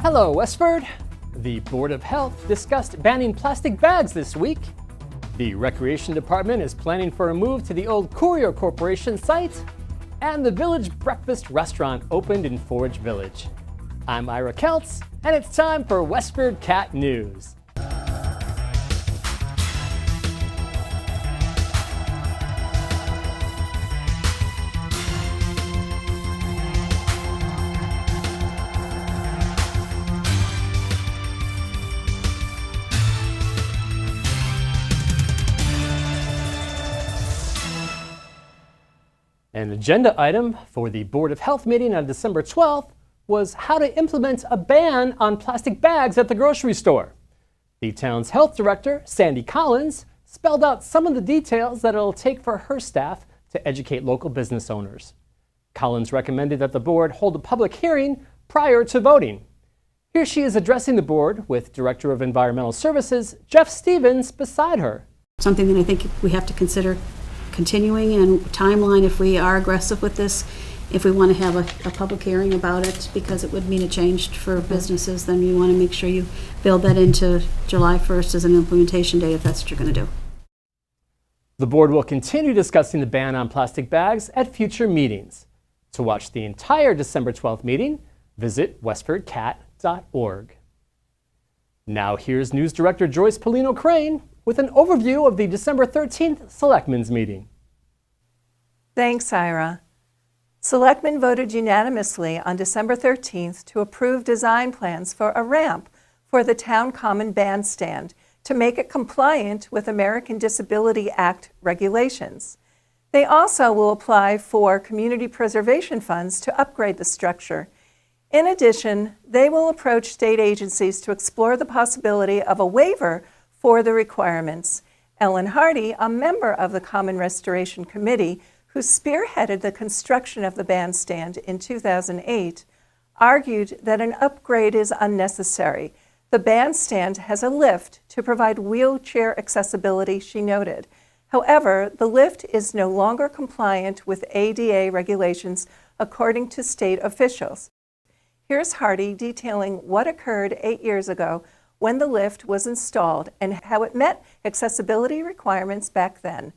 Hello, Westford. The Board of Health discussed banning plastic bags this week. The Recreation Department is planning for a move to the old Courier Corporation site. And the Village Breakfast Restaurant opened in Forge Village. I'm Ira Keltz, and it's time for WestfordCAT News. An agenda item for the Board of Health meeting on December 12th was how to implement a ban on plastic bags at the grocery store. The town's health director, Sandy Collins, spelled out some of the details that it'll take for her staff to educate local business owners. Collins recommended that the board hold a public hearing prior to voting. Here she is addressing the board with Director of Environmental Services, Jeff Stevens, beside her. Something that I think we have to consider continuing and timeline if we are aggressive with this. If we want to have a public hearing about it, because it would mean a change for businesses, then you want to make sure you build that into July 1st as an implementation date if that's what you're going to do. The board will continue discussing the ban on plastic bags at future meetings. To watch the entire December 12th meeting, visit WestfordCAT.org. Now here's News Director Joyce Polino Crane with an overview of the December 13th Selectmen's meeting. Thanks, Ira. Selectmen voted unanimously on December 13th to approve design plans for a ramp for the Town Common Bandstand to make it compliant with American Disability Act regulations. They also will apply for community preservation funds to upgrade the structure. In addition, they will approach state agencies to explore the possibility of a waiver for the requirements. Ellen Hardy, a member of the Common Restoration Committee, who spearheaded the construction of the bandstand in 2008, argued that an upgrade is unnecessary. The bandstand has a lift to provide wheelchair accessibility, she noted. However, the lift is no longer compliant with ADA regulations, according to state officials. Here's Hardy detailing what occurred 8 years ago when the lift was installed and how it met accessibility requirements back then.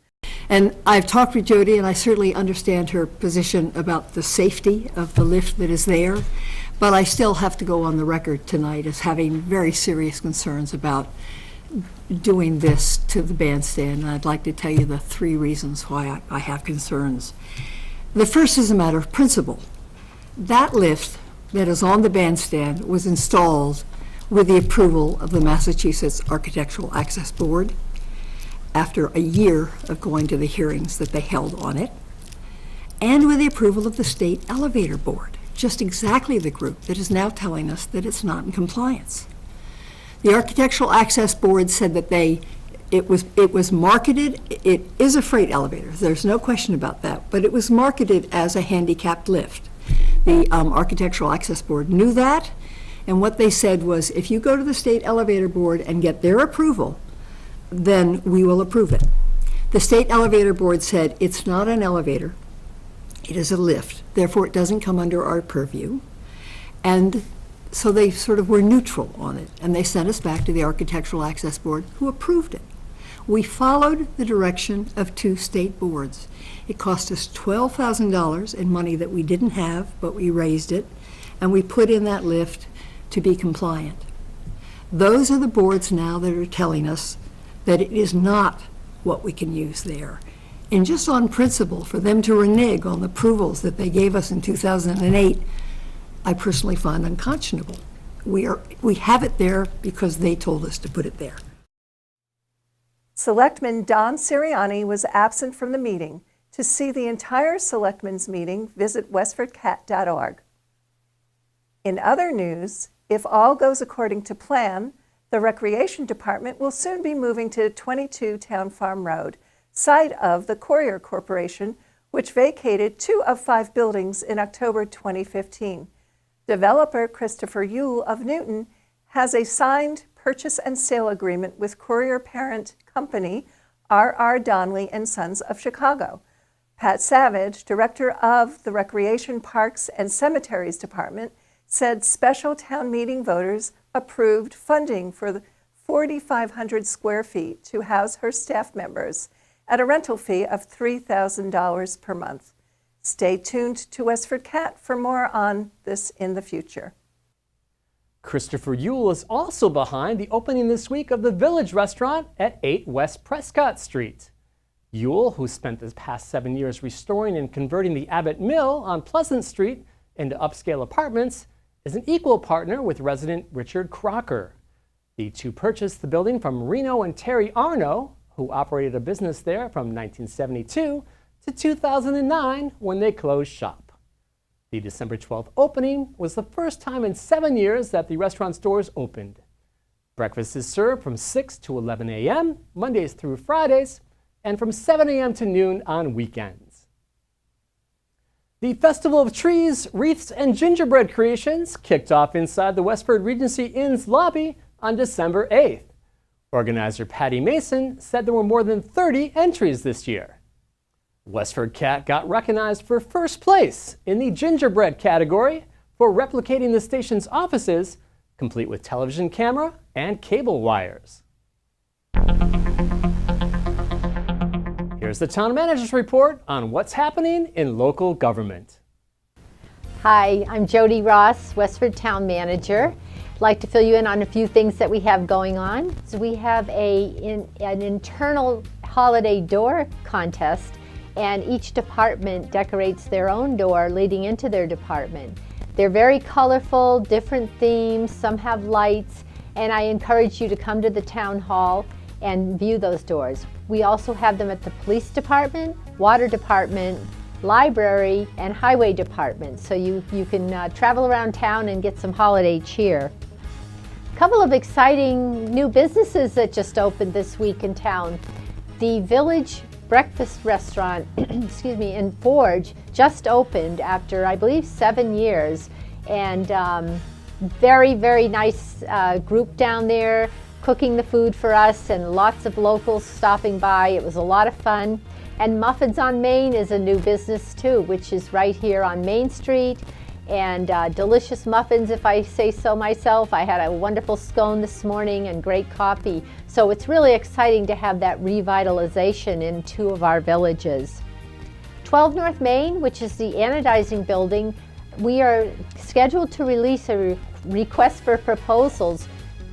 And I've talked with Jody, and I certainly understand her position about the safety of the lift that is there, but I still have to go on the record tonight as having very serious concerns about doing this to the bandstand. And I'd like to tell you the three reasons why I have concerns. The first is a matter of principle. That lift that is on the bandstand was installed with the approval of the Massachusetts Architectural Access Board after a year of going to the hearings that they held on it, and with the approval of the State Elevator Board, just exactly the group that is now telling us that it's not in compliance. The Architectural Access Board said that it was marketed, it is a freight elevator, there's no question about that, but it was marketed as a handicapped lift. The Architectural Access Board knew that, and what they said was, if you go to the State Elevator Board and get their approval, then we will approve it. The State Elevator Board said it's not an elevator, it is a lift, therefore it doesn't come under our purview. And so they sort of were neutral on it, and they sent us back to the Architectural Access Board, who approved it. We followed the direction of two state boards. It cost us $12,000 in money that we didn't have, but we raised it, and we put in that lift to be compliant. Those are the boards now that are telling us that it is not what we can use there. And just on principle, for them to renege on the approvals that they gave us in 2008, I personally find unconscionable. We have it there because they told us to put it there. Selectman Don Sirianni was absent from the meeting. To see the entire Selectmen's meeting, visit WestfordCAT.org. In other news, if all goes according to plan, the Recreation Department will soon be moving to 22 Town Farm Road, site of the Courier Corporation, which vacated 2 of 5 buildings in October 2015. Developer Christopher Yule of Newton has a signed purchase and sale agreement with Courier parent company R.R. Donnelly and Sons of Chicago. Pat Savage, director of the Recreation, Parks, and Cemeteries Department, said special town meeting voters approved funding for the 4,500 square feet to house her staff members at a rental fee of $3,000 per month. Stay tuned to WestfordCAT for more on this in the future. Christopher Ewell is also behind the opening this week of the Village restaurant at 8 West Prescott Street. Ewell, who spent the past 7 years restoring and converting the Abbott Mill on Pleasant Street into upscale apartments, is an equal partner with resident Richard Crocker. The two purchased the building from Reno and Terry Arno, who operated a business there from 1972 to 2009 when they closed shop. The December 12th opening was the first time in 7 years that the restaurant's doors opened. Breakfast is served from 6 to 11 a.m., Mondays through Fridays, and from 7 a.m. to noon on weekends. The Festival of Trees, Wreaths, and Gingerbread Creations kicked off inside the Westford Regency Inn's lobby on December 8th. Organizer Patty Mason said there were more than 30 entries this year. WestfordCAT got recognized for first place in the gingerbread category for replicating the station's offices, complete with television camera and cable wires. Here's the town manager's report on what's happening in local government. Hi, I'm Jody Ross, Westford Town Manager. I'd like to fill you in on a few things that we have going on. So we have an internal holiday door contest, and each department decorates their own door leading into their department. They're very colorful, different themes, some have lights, and I encourage you to come to the town hall and view those doors. We also have them at the police department, water department, library, and highway department, so you can travel around town and get some holiday cheer. A couple of exciting new businesses that just opened this week in town. The Village Breakfast Restaurant in Forge just opened after, I believe, 7 years, and very, very nice group down there cooking the food for us, and lots of locals stopping by. It was a lot of fun. And Muffins on Main is a new business too, which is right here on Main Street, and delicious muffins, if I say so myself. I had a wonderful scone this morning and great coffee. So it's really exciting to have that revitalization in two of our villages. 12 North Main, which is the anodizing building, we are scheduled to release a request for proposals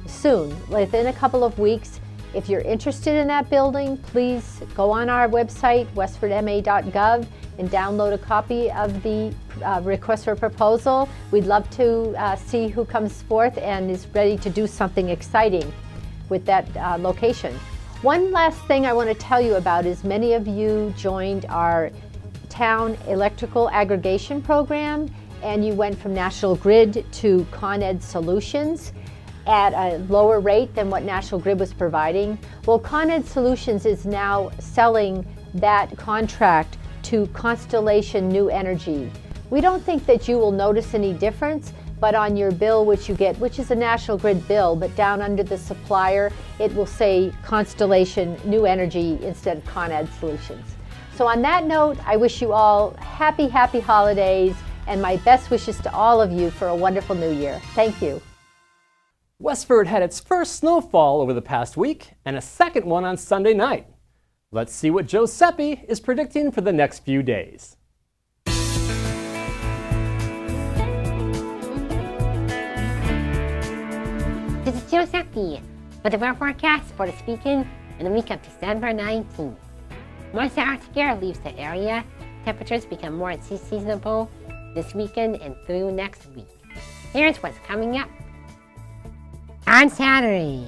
soon, within a couple of weeks. If you're interested in that building, please go on our website, westfordma.gov, and download a copy of the request for proposal. We'd love to see who comes forth and is ready to do something exciting with that location. One last thing I want to tell you about is many of you joined our town electrical aggregation program, and you went from National Grid to Con Ed Solutions at a lower rate than what National Grid was providing. Well, Con Ed Solutions is now selling that contract to Constellation New Energy. We don't think that you will notice any difference, but on your bill, which you get, which is a National Grid bill, but down under the supplier, it will say Constellation New Energy instead of Con Ed Solutions. So on that note, I wish you all happy, happy holidays, and my best wishes to all of you for a wonderful new year. Thank you. Westford had its first snowfall over the past week and a second one on Sunday night. Let's see what Joe Seppi is predicting for the next few days. This is Joe Seppi with the weather forecast for this weekend and the week of December 19th. Moisture Arctic air leaves the area. Temperatures become more seasonable this weekend and through next week. Here's what's coming up. On Saturday,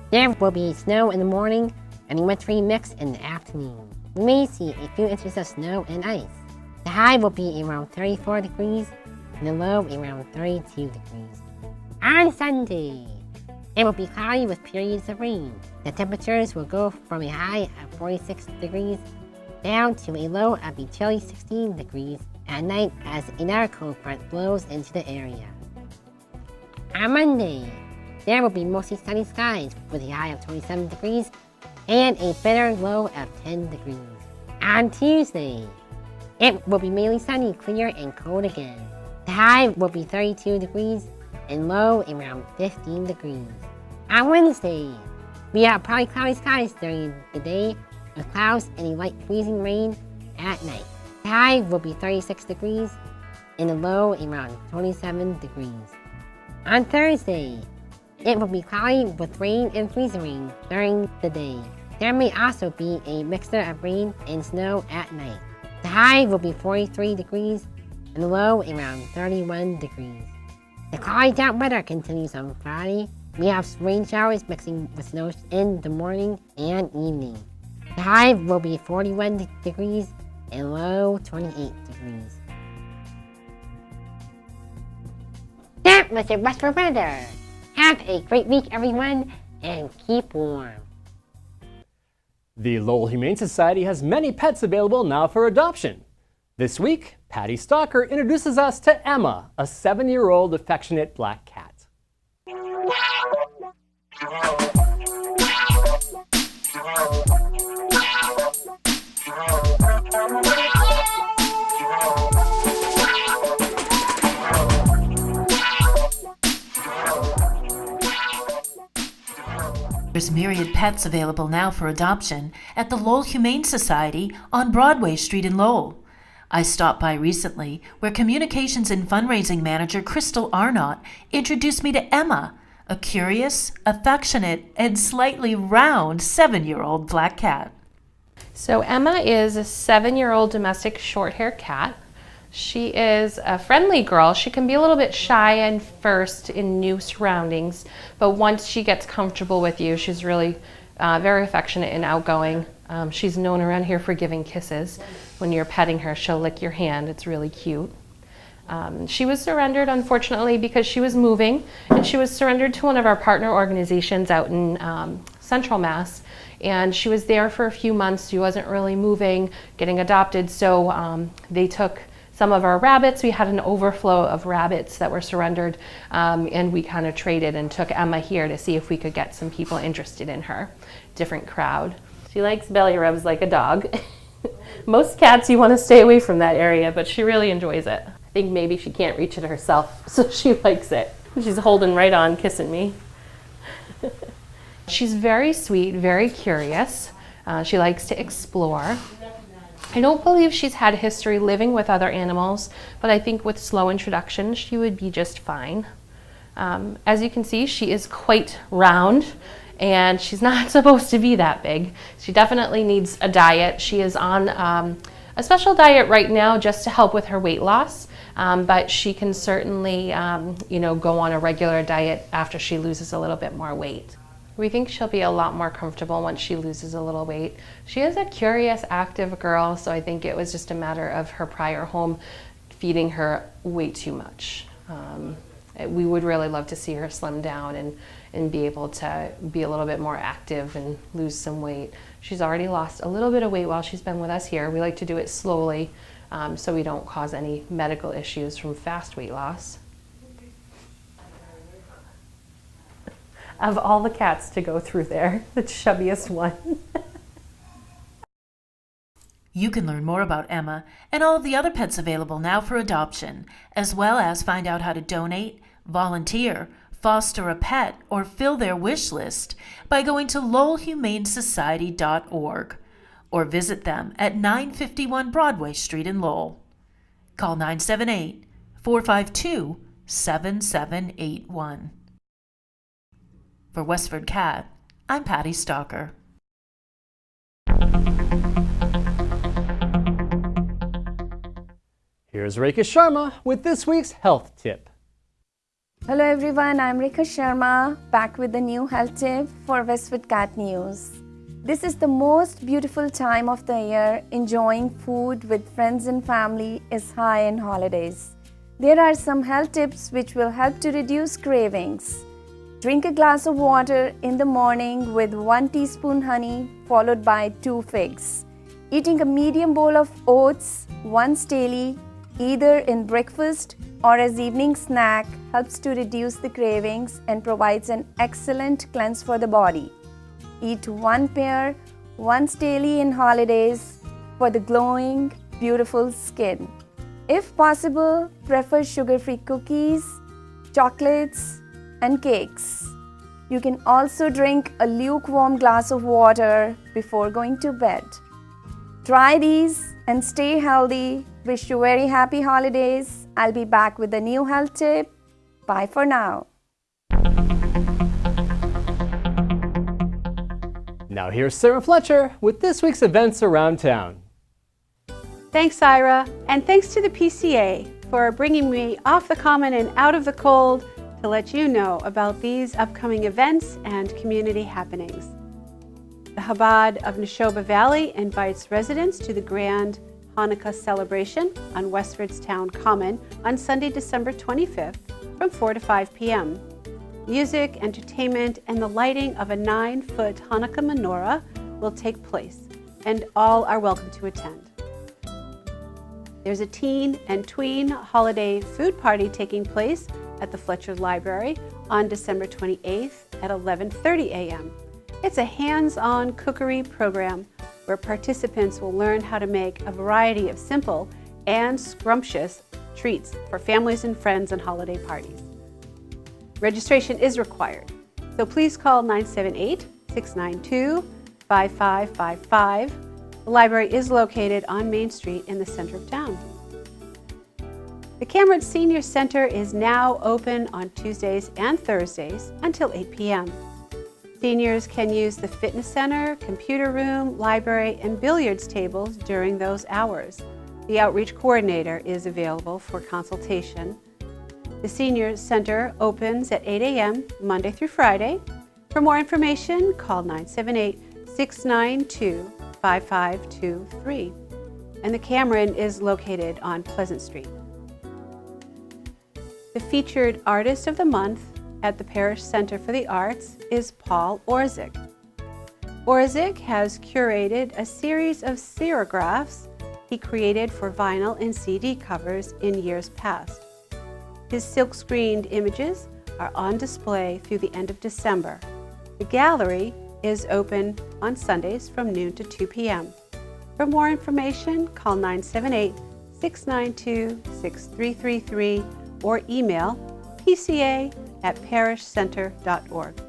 there will be snow in the morning and a wintry mix in the afternoon. We may see a few inches of snow and ice. The high will be around 34 degrees and the low around 32 degrees. On Sunday, it will be cloudy with periods of rain. The temperatures will go from a high of 46 degrees down to a low of a chilly 16 degrees at night as another cold front blows into the area. On Monday, there will be mostly sunny skies with a high of 27 degrees and a bitter low of 10 degrees. On Tuesday, it will be mainly sunny, clear, and cold again. The high will be 32 degrees and low around 15 degrees. On Wednesday, we have partly cloudy skies during the day with clouds and a light freezing rain at night. The high will be 36 degrees and the low around 27 degrees. On Thursday, it will be cloudy with rain and freezing rain during the day. There may also be a mixture of rain and snow at night. The high will be 43 degrees and the low around 31 degrees. The cloudy damp weather continues on Friday. We have rain showers mixing with snow in the morning and evening. The high will be 41 degrees and low 28 degrees. That was the Westford weather. Have a great week, everyone, and keep warm. The Lowell Humane Society has many pets available now for adoption. This week, Patty Stalker introduces us to Emma, a 7-year-old affectionate black cat. There's myriad pets available now for adoption at the Lowell Humane Society on Broadway Street in Lowell. I stopped by recently where Communications and Fundraising Manager Crystal Arnott introduced me to Emma, a curious, affectionate, and slightly round 7-year-old black cat. So Emma is a 7-year-old domestic short-haired cat. She is a friendly girl. She can be a little bit shy and first in new surroundings, but once she gets comfortable with you, she's really very affectionate and outgoing. She's known around here for giving kisses. When you're petting her, she'll lick your hand. It's really cute. She was surrendered, unfortunately, because she was moving, and she was surrendered to one of our partner organizations out in Central Mass. And she was there for a few months. She wasn't really moving, getting adopted, so they took some of our rabbits. We had an overflow of rabbits that were surrendered, and we kind of traded and took Emma here to see if we could get some people interested in her. Different crowd. She likes belly rubs like a dog. Most cats, you want to stay away from that area, but she really enjoys it. I think maybe she can't reach it herself, so she likes it. She's holding right on, kissing me. She's very sweet, very curious. She likes to explore. I don't believe she's had a history living with other animals, but I think with slow introduction, she would be just fine. As you can see, she is quite round, and she's not supposed to be that big. She definitely needs a diet. She is on a special diet right now just to help with her weight loss, but she can certainly go on a regular diet after she loses a little bit more weight. We think she'll be a lot more comfortable once she loses a little weight. She is a curious, active girl, so I think it was just a matter of her prior home feeding her way too much. We would really love to see her slim down and be able to be a little bit more active and lose some weight. She's already lost a little bit of weight while she's been with us here. We like to do it slowly so we don't cause any medical issues from fast weight loss. Of all the cats to go through there, the chubbiest one. You can learn more about Emma and all of the other pets available now for adoption, as well as find out how to donate, volunteer, foster a pet, or fill their wish list by going to lowellhumanesociety.org or visit them at 951 Broadway Street in Lowell. Call 978-452-7781. For WestfordCAT, I'm Patty Stalker. Here's Rekha Sharma with this week's health tip. Hello everyone, I'm Rekha Sharma, back with the new health tip for WestfordCAT News. This is the most beautiful time of the year. Enjoying food with friends and family is high in holidays. There are some health tips which will help to reduce cravings. Drink a glass of water in the morning with 1 teaspoon honey followed by 2 figs. Eating a medium bowl of oats once daily, either in breakfast or as evening snack, helps to reduce the cravings and provides an excellent cleanse for the body. Eat 1 pear once daily in holidays for the glowing, beautiful skin. If possible, prefer sugar-free cookies, chocolates, and cakes. You can also drink a lukewarm glass of water before going to bed. Try these and stay healthy. Wish you very happy holidays. I'll be back with a new health tip. Bye for now. Now here's Sarah Fletcher with this week's events around town. Thanks, Ira, and thanks to the PCA for bringing me off the common and out of the cold to let you know about these upcoming events and community happenings. The Chabad of Neshoba Valley invites residents to the grand Hanukkah celebration on Westford's Town Common on Sunday, December 25th from 4 to 5 p.m. Music, entertainment, and the lighting of a 9-foot Hanukkah menorah will take place, and all are welcome to attend. There's a teen and tween holiday food party taking place at the Fletcher Library on December 28th at 11:30 a.m. It's a hands-on cookery program where participants will learn how to make a variety of simple and scrumptious treats for families and friends and holiday parties. Registration is required, so please call 978-692-5555. The library is located on Main Street in the center of town. The Cameron Senior Center is now open on Tuesdays and Thursdays until 8 p.m. Seniors can use the fitness center, computer room, library, and billiards tables during those hours. The outreach coordinator is available for consultation. The Senior Center opens at 8 a.m. Monday through Friday. For more information, call 978-692-5523. And the Cameron is located on Pleasant Street. The featured artist of the month at the Parish Center for the Arts is Paul Orzik. Orzik has curated a series of serigraphs he created for vinyl and CD covers in years past. His silk-screened images are on display through the end of December. The gallery is open on Sundays from noon to 2 p.m. For more information, call 978-692-6333 or email pca@parishcenter.org.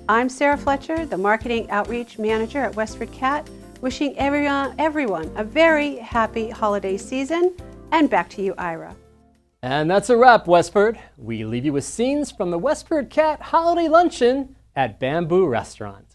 I'm Sarah Fletcher, the Marketing Outreach Manager at WestfordCAT, wishing everyone a very happy holiday season, and back to you, Ira. And that's a wrap, Westford. We leave you with scenes from the WestfordCAT Holiday Luncheon at Bamboo Restaurant.